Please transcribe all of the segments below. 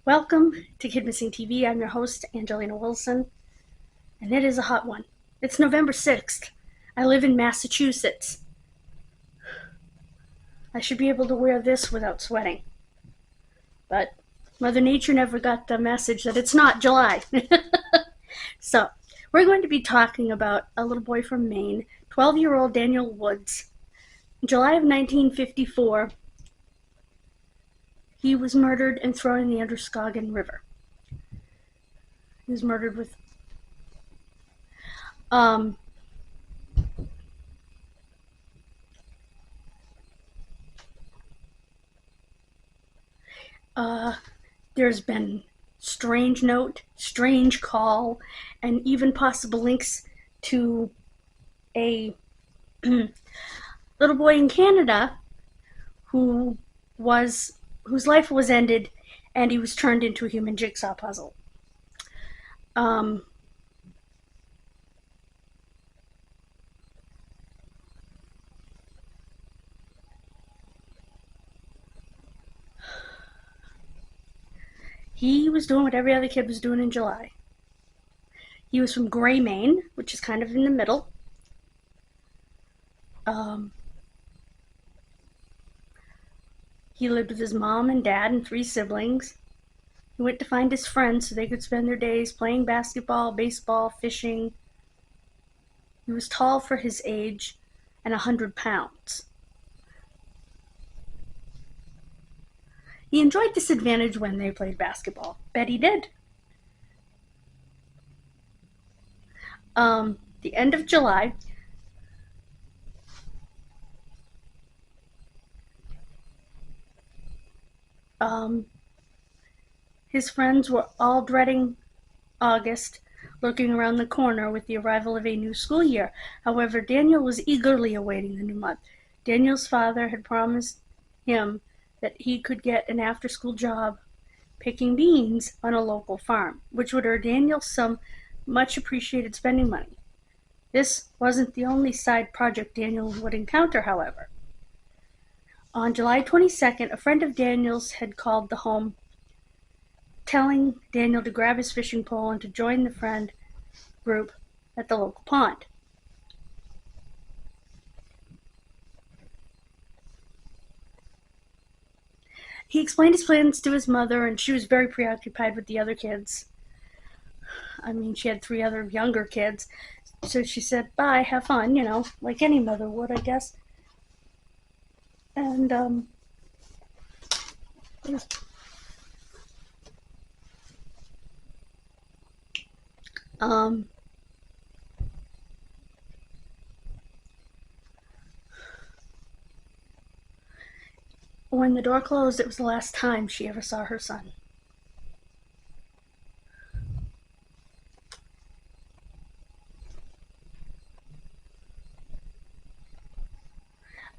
Welcome to Kidmissing TV. I'm your host, Angelina Wilson, and it is a hot one. It's November 6th. I live in Massachusetts. I should be able to wear this without sweating. But Mother Nature never got the message that it's not July. So, we're going to be talking about a little boy from Maine, 12-year-old Daniel Woods. In July of 1954, he was murdered and thrown in the Androscoggin River. He was murdered with there's been strange note, strange call, and even possible links to a little boy in Canada whose life was ended and he was turned into a human jigsaw puzzle. He was doing what every other kid was doing in July. He was from Gray, Maine, which is kind of in the middle. He lived with his mom and dad and 3 siblings. He went to find his friends so they could spend their days playing basketball, baseball, fishing. He was tall for his age and 100 pounds. He enjoyed this advantage when they played basketball. Bet he did. The end of July, his friends were all dreading August, looking around the corner with the arrival of a new school year. However, Daniel was eagerly awaiting the new month. Daniel's father had promised him that he could get an after-school job picking beans on a local farm, which would earn Daniel some much-appreciated spending money. This wasn't the only side project Daniel would encounter, however. On July 22nd, a friend of Daniel's had called the home, telling Daniel to grab his fishing pole and to join the friend group at the local pond. He explained his plans to his mother, and she was very preoccupied with the other kids. I mean, she had 3 other younger kids, so she said, bye, have fun, like any mother would, I guess. And, when the door closed, it was the last time she ever saw her son.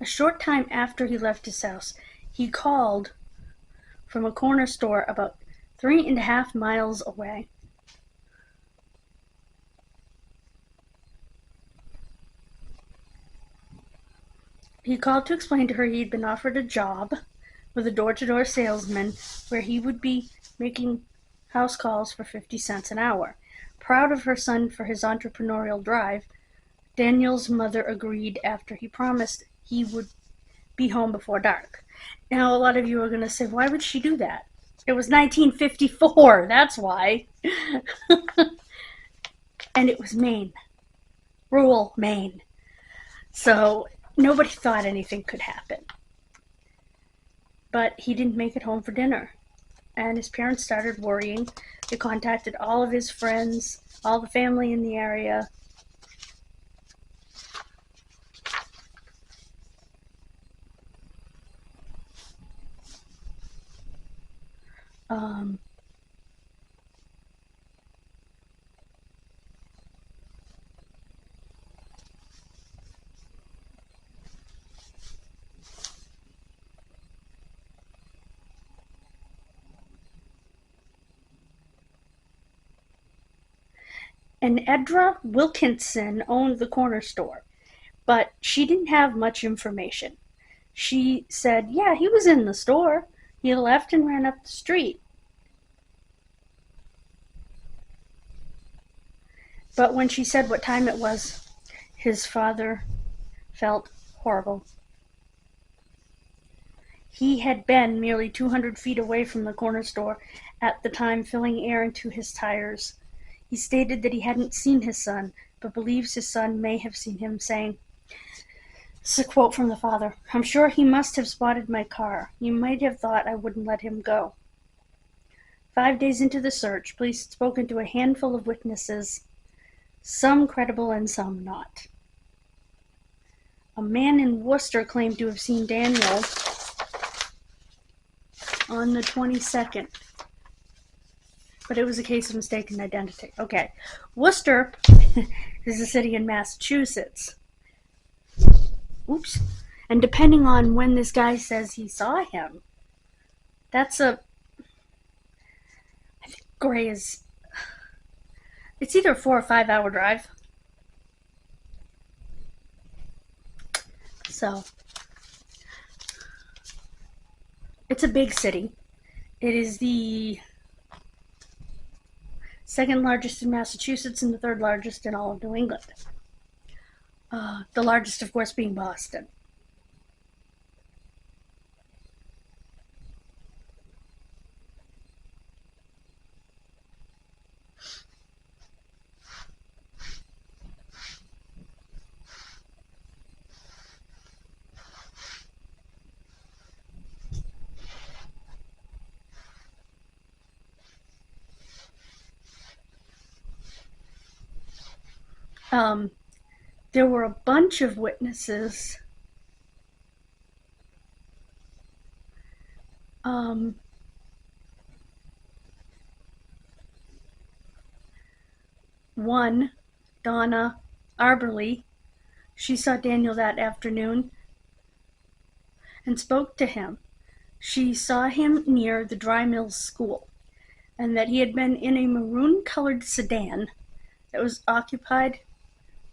A short time after he left his house, he called from a corner store about 3.5 miles away. He called to explain to her he'd been offered a job with a door-to-door salesman where he would be making house calls for 50 cents an hour. Proud of her son for his entrepreneurial drive, Daniel's mother agreed after he promised he would be home before dark. Now, a lot of you are going to say, why would she do that? It was 1954, that's why. And it was Maine. Rural Maine. So nobody thought anything could happen. But he didn't make it home for dinner. And his parents started worrying. They contacted all of his friends, all the family in the area. And Edra Wilkinson owned the corner store, but she didn't have much information. She said, yeah, he was in the store. He left and ran up the street. But when she said what time it was, his father felt horrible. He had been merely 200 feet away from the corner store at the time, filling air into his tires. He stated that he hadn't seen his son, but believes his son may have seen him, saying, this is a quote from the father, "I'm sure he must have spotted my car. He might have thought I wouldn't let him go." 5 days into the search, police had spoken to a handful of witnesses, some credible and some not. A man in Worcester claimed to have seen Daniel on the 22nd, but it was a case of mistaken identity. Okay, Worcester is a city in Massachusetts. Oops. And depending on when this guy says he saw him, I think Gray is, it's either a 4 or 5 hour drive. So, it's a big city. It is the second largest in Massachusetts and the third largest in all of New England. The largest, of course, being Boston. There were a bunch of witnesses. One, Donna Arberly, she saw Daniel that afternoon and spoke to him. She saw him near the Dry Mills School, and that he had been in a maroon-colored sedan that was occupied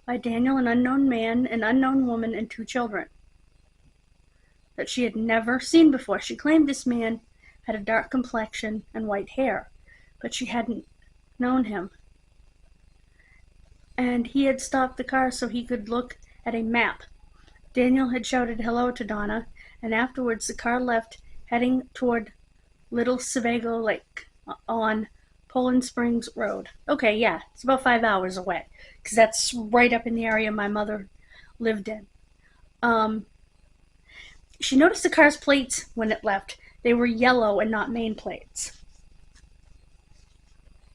by Daniel, an unknown man, an unknown woman, and 2 children that she had never seen before. She claimed this man had a dark complexion and white hair, but she hadn't known him. And he had stopped the car so he could look at a map. Daniel had shouted hello to Donna, and afterwards the car left, heading toward Little Sebago Lake on Poland Springs Road. Okay, yeah, it's about 5 hours away, because that's right up in the area my mother lived in. She noticed the car's plates when it left. They were yellow and not Maine plates.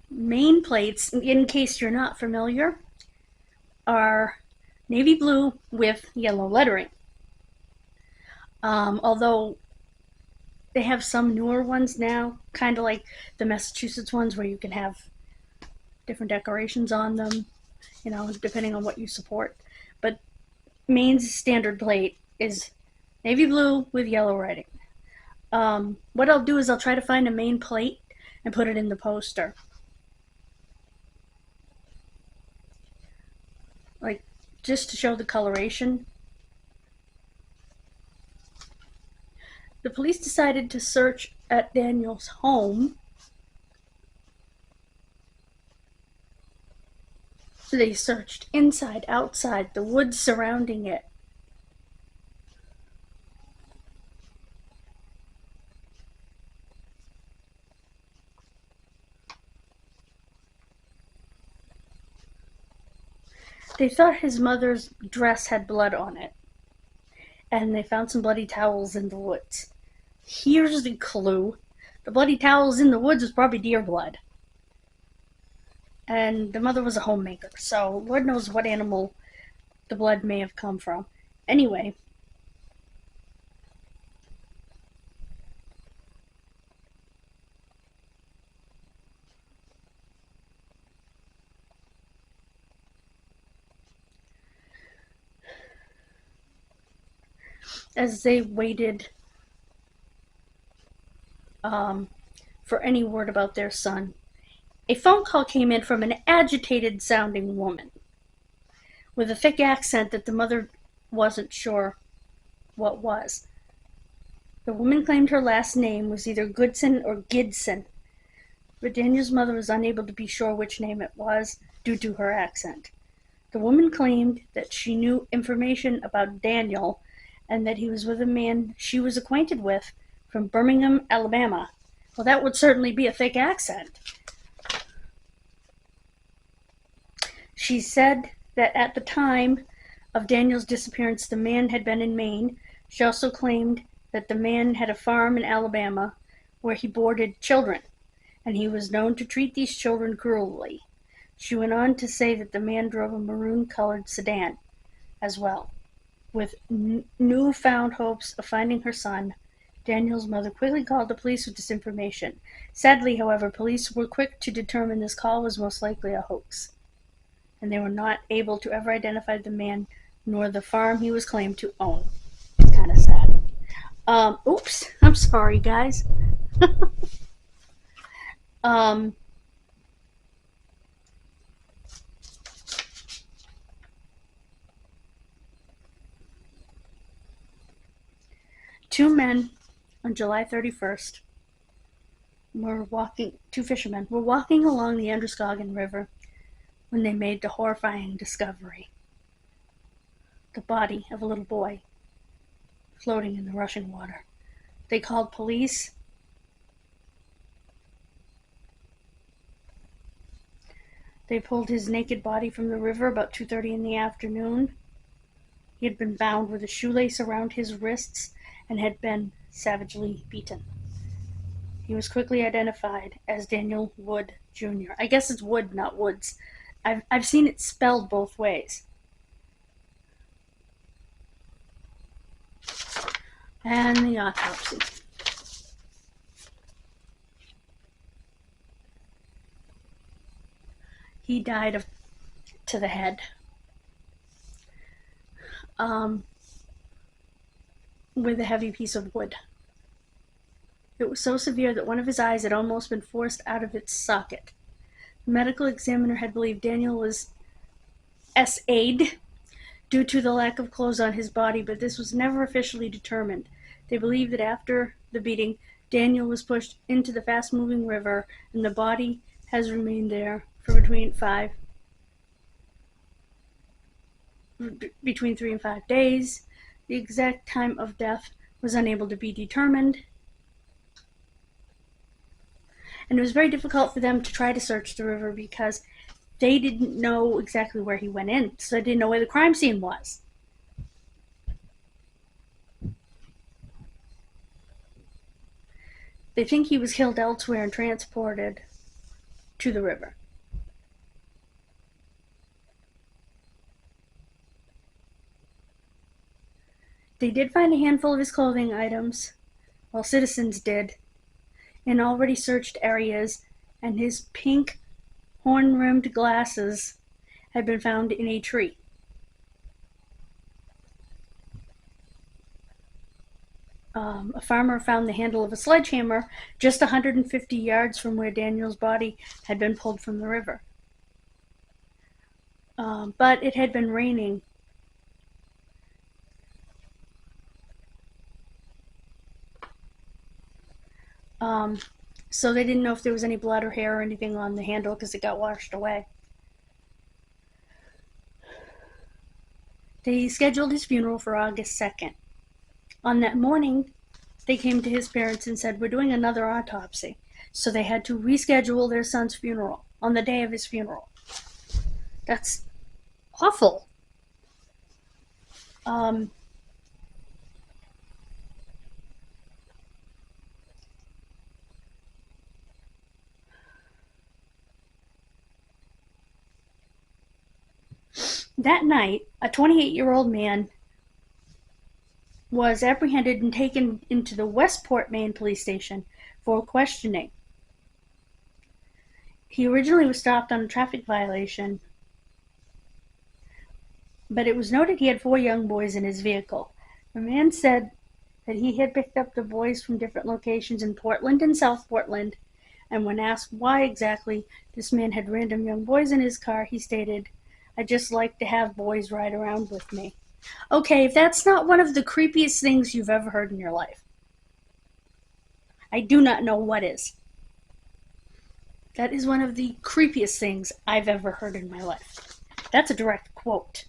Maine plates, in case you're not familiar, are navy blue with yellow lettering. Although they have some newer ones now, kind of like the Massachusetts ones where you can have different decorations on them, depending on what you support. But Maine's standard plate is navy blue with yellow writing. What I'll do is I'll try to find a Maine plate and put it in the poster. Like, just to show the coloration. The police decided to search at Daniel's home. So they searched inside, outside, the woods surrounding it. They thought his mother's dress had blood on it, and they found some bloody towels in the woods. Here's the clue. The bloody towels in the woods was probably deer blood. And the mother was a homemaker, so Lord knows what animal the blood may have come from. Anyway, as they waited for any word about their son, a phone call came in from an agitated-sounding woman with a thick accent that the mother wasn't sure what was. The woman claimed her last name was either Goodson or Gidson. but Daniel's mother was unable to be sure which name it was due to her accent. The woman claimed that she knew information about Daniel and that he was with a man she was acquainted with from Birmingham, Alabama. Well, that would certainly be a thick accent. She said that at the time of Daniel's disappearance, the man had been in Maine. She also claimed that the man had a farm in Alabama where he boarded children, and he was known to treat these children cruelly. She went on to say that the man drove a maroon-colored sedan as well. With newfound hopes of finding her son, Daniel's mother quickly called the police with this information. Sadly, however, police were quick to determine this call was most likely a hoax, and they were not able to ever identify the man nor the farm he was claimed to own. It's kind of sad. Oops, I'm sorry, guys. Two men on July 31st two fishermen were walking along the Androscoggin River when they made the horrifying discovery: the body of a little boy floating in the rushing water. They called police. They pulled his naked body from the river about 2:30 in the afternoon. He had been bound with a shoelace around his wrists and had been savagely beaten. He was quickly identified as Daniel Wood Jr. I guess it's Wood, not Woods. I've seen it spelled both ways. And the autopsy. He died to the head. With a heavy piece of wood. It was so severe that one of his eyes had almost been forced out of its socket. The medical examiner had believed Daniel was SA'd due to the lack of clothes on his body, but this was never officially determined. They believe that after the beating, Daniel was pushed into the fast-moving river, and the body has remained there for between 3 and 5 days. The exact time of death was unable to be determined, and it was very difficult for them to try to search the river because they didn't know exactly where he went in, so they didn't know where the crime scene was. They think he was killed elsewhere and transported to the river. They did find a handful of his clothing items, well, citizens did, in already searched areas, and his pink horn-rimmed glasses had been found in a tree. A farmer found the handle of a sledgehammer just 150 yards from where Daniel's body had been pulled from the river. But it had been raining. So they didn't know if there was any blood or hair or anything on the handle because it got washed away. They scheduled his funeral for August 2nd. On that morning, they came to his parents and said, "We're doing another autopsy." So they had to reschedule their son's funeral on the day of his funeral. That's awful. That night, a 28-year-old man was apprehended and taken into the Westport, Maine police station for questioning. He originally was stopped on a traffic violation, but it was noted he had 4 young boys in his vehicle. The man said that he had picked up the boys from different locations in Portland and South Portland, and when asked why exactly this man had random young boys in his car, he stated, "I just like to have boys ride around with me." Okay, if that's not one of the creepiest things you've ever heard in your life, I do not know what is. That is one of the creepiest things I've ever heard in my life. That's a direct quote.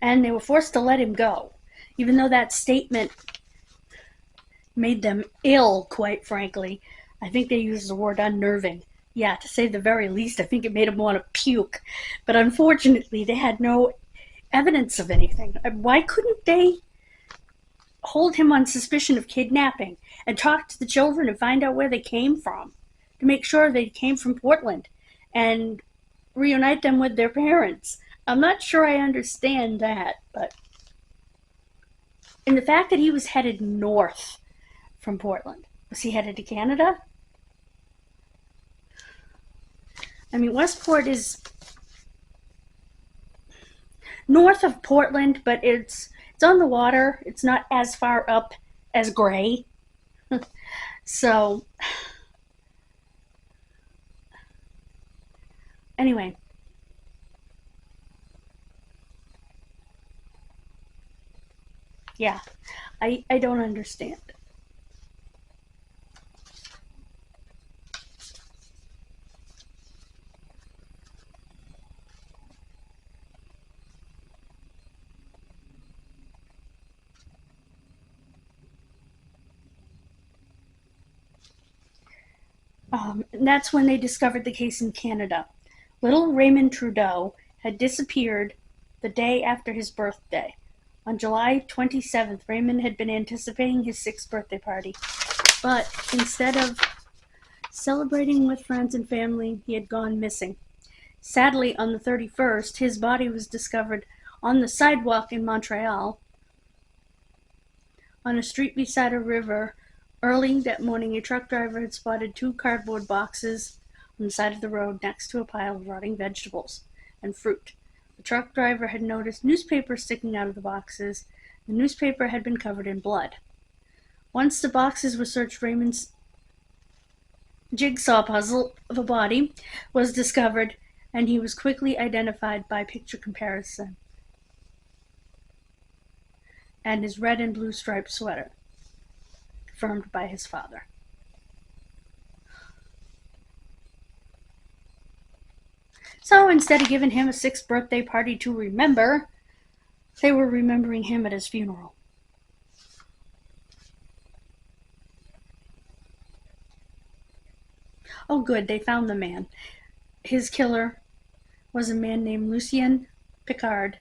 And they were forced to let him go, even though that statement made them ill, quite frankly. I think they used the word unnerving. Yeah, to say the very least, I think it made them want to puke. But unfortunately, they had no evidence of anything. Why couldn't they hold him on suspicion of kidnapping and talk to the children and find out where they came from to make sure they came from Portland and reunite them with their parents? I'm not sure I understand that, but. And the fact that he was headed north from Portland. Was he headed to Canada? I mean, Westport is north of Portland, but it's on the water. It's not as far up as Gray. So, anyway. Yeah, I don't understand. And that's when they discovered the case in Canada. Little Raymond Trudeau had disappeared the day after his birthday. On July 27th, Raymond had been anticipating his 6th birthday party. But instead of celebrating with friends and family, he had gone missing. Sadly, on the 31st, his body was discovered on the sidewalk in Montreal, on a street beside a river. Early that morning, a truck driver had spotted 2 cardboard boxes on the side of the road next to a pile of rotting vegetables and fruit. The truck driver had noticed newspapers sticking out of the boxes. The newspaper had been covered in blood. Once the boxes were searched, Raymond's jigsaw puzzle of a body was discovered, and he was quickly identified by picture comparison and his red and blue striped sweater, confirmed by his father. So instead of giving him a 6th birthday party to remember, they were remembering him at his funeral. Oh good, they found the man. His killer was a man named Lucien Picard.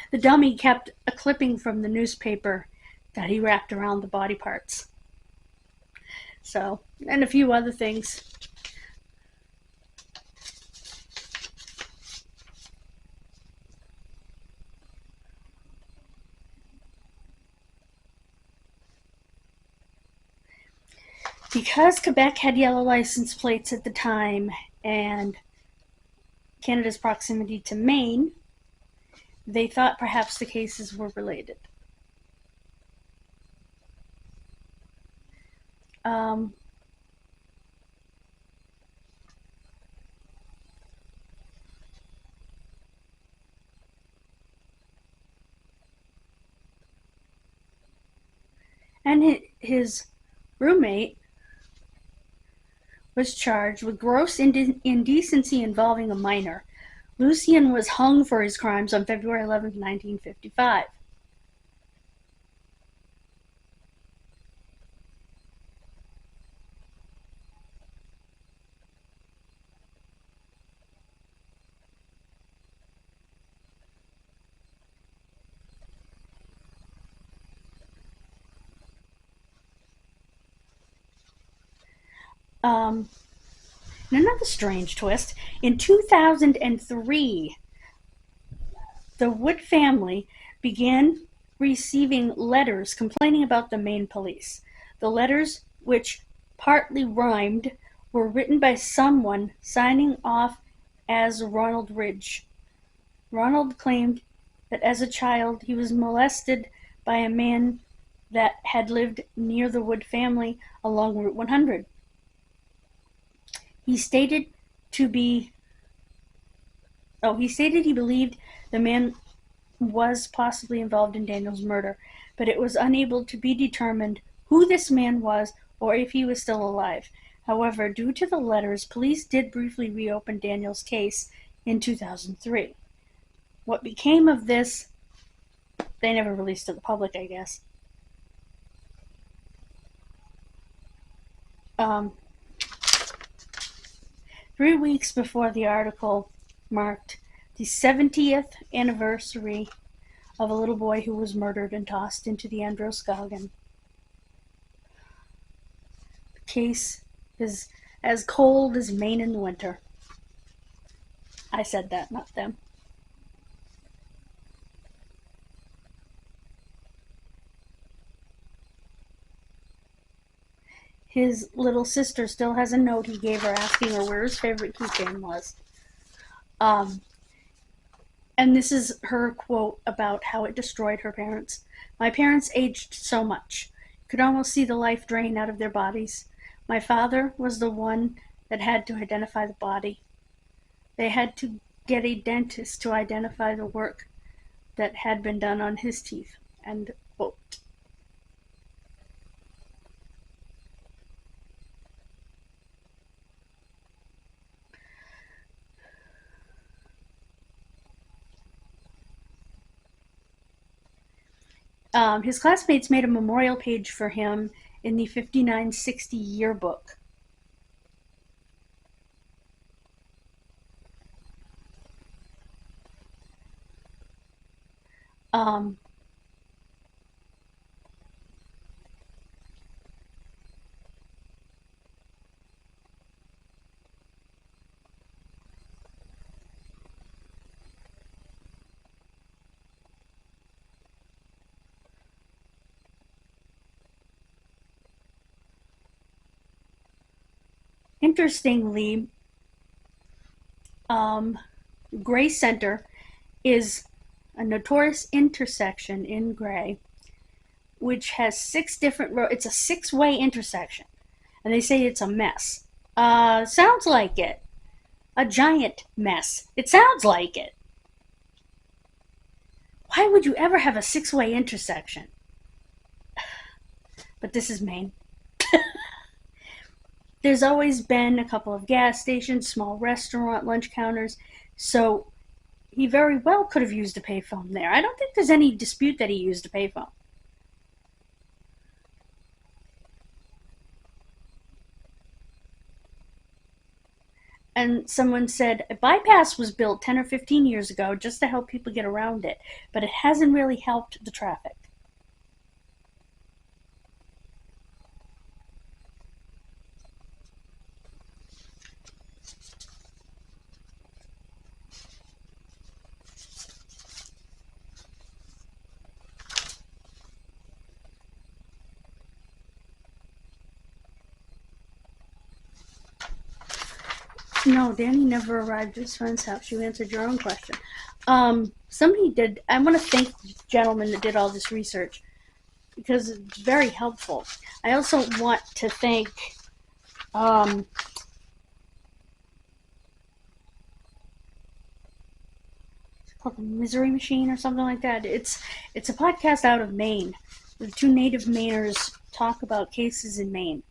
The dummy kept a clipping from the newspaper that he wrapped around the body parts. So, and a few other things. Because Quebec had yellow license plates at the time and Canada's proximity to Maine, they thought perhaps the cases were related. And his roommate was charged with gross indecency involving a minor. Lucien was hung for his crimes on February 11, 1955. And another strange twist, in 2003, the Wood family began receiving letters complaining about the Maine police. The letters, which partly rhymed, were written by someone signing off as Ronald Ridge. Ronald claimed that as a child he was molested by a man that had lived near the Wood family along Route 100. He stated he believed the man was possibly involved in Daniel's murder, but it was unable to be determined who this man was or if he was still alive. However, due to the letters, police did briefly reopen Daniel's case in 2003. What became of this, they never released to the public, I guess. 3 weeks before the article marked the 70th anniversary of a little boy who was murdered and tossed into the Androscoggin. The case is as cold as Maine in the winter. I said that, not them. His little sister still has a note he gave her asking her where his favorite keychain was. And this is her quote about how it destroyed her parents. My parents aged so much. Could almost see the life drain out of their bodies. My father was the one that had to identify the body. They had to get a dentist to identify the work that had been done on his teeth. End quote. His classmates made a memorial page for him in the 5960 yearbook. Interestingly, Gray Center is a notorious intersection in Gray, which has 6 different roads. It's a 6-way intersection, and they say it's a mess. Sounds like it. A giant mess. It sounds like it. Why would you ever have a 6-way intersection? But this is Maine. There's always been a couple of gas stations, small restaurant, lunch counters, so he very well could have used a payphone there. I don't think there's any dispute that he used a payphone. And someone said a bypass was built 10 or 15 years ago just to help people get around it, but it hasn't really helped the traffic. No, Danny never arrived at his friend's house. You answered your own question. Somebody did. I want to thank the gentleman that did all this research because it's very helpful. I also want to thank it's called the Misery Machine or something like that. It's a podcast out of Maine. The 2 native Mainers talk about cases in Maine.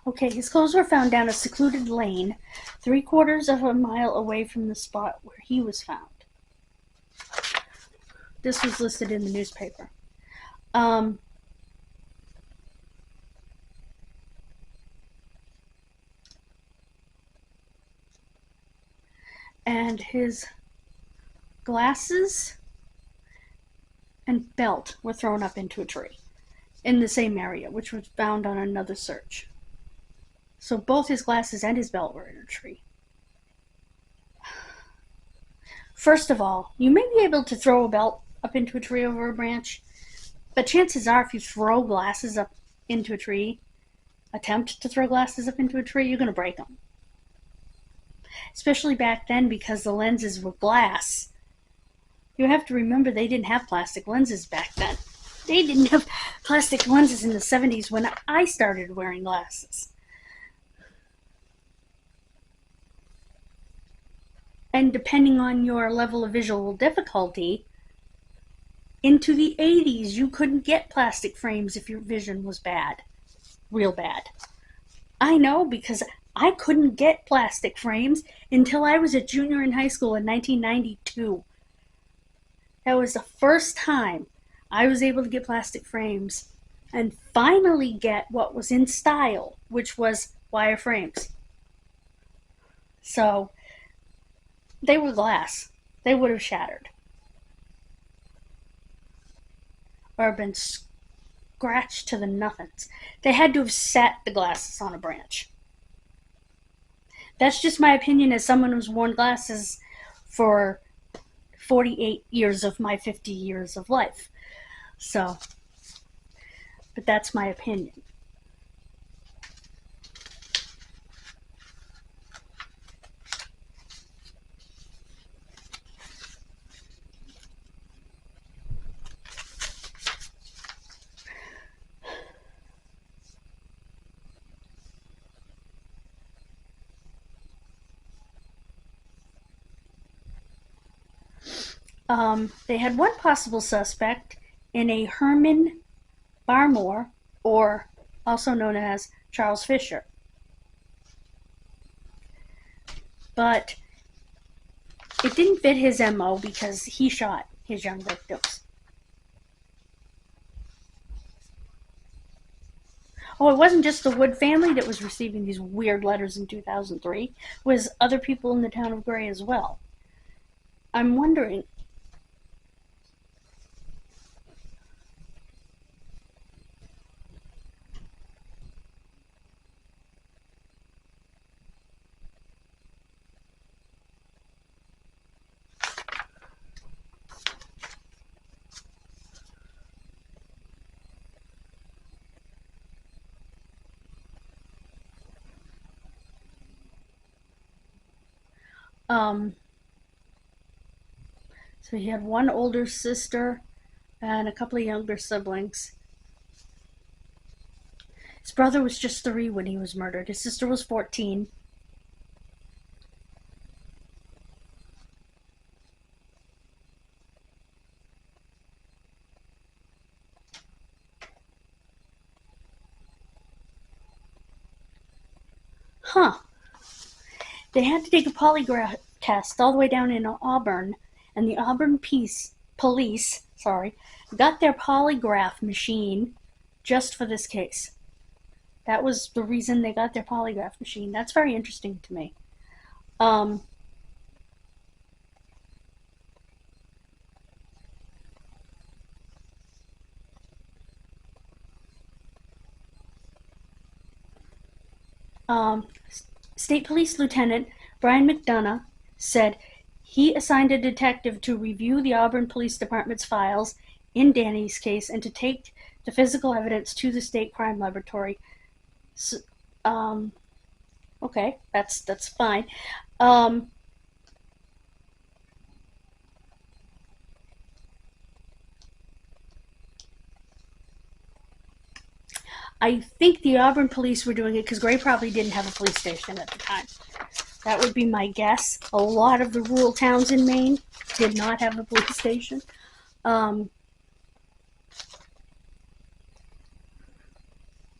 Okay, his clothes were found down a secluded lane, 3/4 of a mile away from the spot where he was found. This was listed in the newspaper. And his glasses and belt were thrown up into a tree in the same area, which was found on another search. So both his glasses and his belt were in a tree. First of all, you may be able to throw a belt up into a tree over a branch. But chances are, if you throw glasses up into a tree, attempt to throw glasses up into a tree, you're going to break them. Especially back then, because the lenses were glass. You have to remember they didn't have plastic lenses back then. They didn't have plastic lenses in the 70s when I started wearing glasses. And depending on your level of visual difficulty, into the 80s, you couldn't get plastic frames if your vision was bad. Real bad. I know, because I couldn't get plastic frames until I was a junior in high school in 1992. That was the first time I was able to get plastic frames and finally get what was in style, which was wire frames. So, they were glass. They would have shattered. Or been scratched to the nothings. They had to have set the glasses on a branch. That's just my opinion as someone who's worn glasses for 48 years of my 50 years of life. So, but that's my opinion. They had one possible suspect in a Herman Barmore, or also known as Charles Fisher. But it didn't fit his MO because he shot his young victims. Oh, it wasn't just the Wood family that was receiving these weird letters in 2003. It was other people in the town of Gray as well. I'm wondering, so he had one older sister and a couple of younger siblings. His brother was just 3 when he was murdered. His sister was 14. Huh. They had to take a polygraph test all the way down in Auburn, and the Auburn police got their polygraph machine just for this case. That was the reason they got their polygraph machine. That's very interesting to me. State Police Lieutenant Brian McDonough said he assigned a detective to review the Auburn Police Department's files in Danny's case and to take the physical evidence to the state crime laboratory. So, okay, that's fine. I think the Auburn police were doing it because Gray probably didn't have a police station at the time. That would be my guess. A lot of the rural towns in Maine did not have a police station.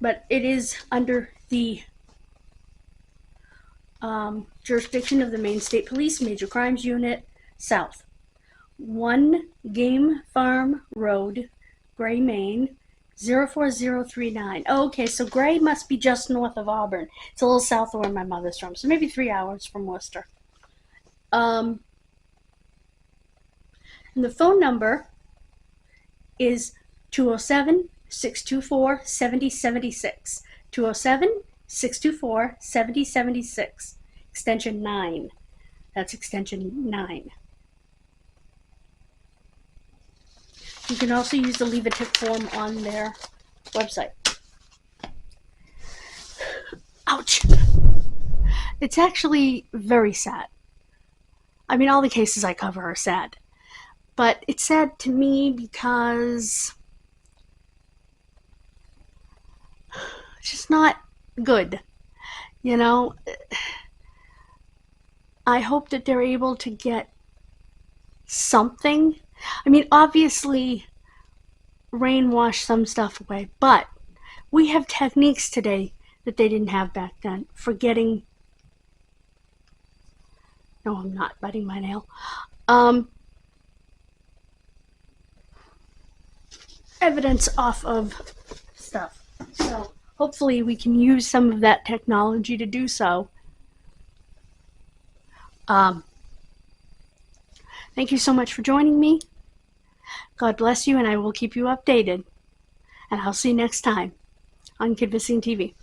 But it is under the jurisdiction of the Maine State Police Major Crimes Unit South. 1 Game Farm Road, Gray, Maine, 04039. Oh, okay, so Gray must be just north of Auburn. It's a little south of where my mother's from, so maybe 3 hours from Worcester. And the phone number is 207-624-7076. 207-624-7076. Extension 9. That's extension 9. You can also use the Leave a Tip form on their website. Ouch. It's actually very sad. I mean, all the cases I cover are sad. But it's sad to me because it's just not good. You know, I hope that they're able to get something. I mean, obviously, rain washed some stuff away, but we have techniques today that they didn't have back then for getting. No, I'm not biting my nail. Evidence off of stuff. So hopefully we can use some of that technology to do so. Thank you so much for joining me. God bless you, and I will keep you updated. And I'll see you next time on Kidmissing TV.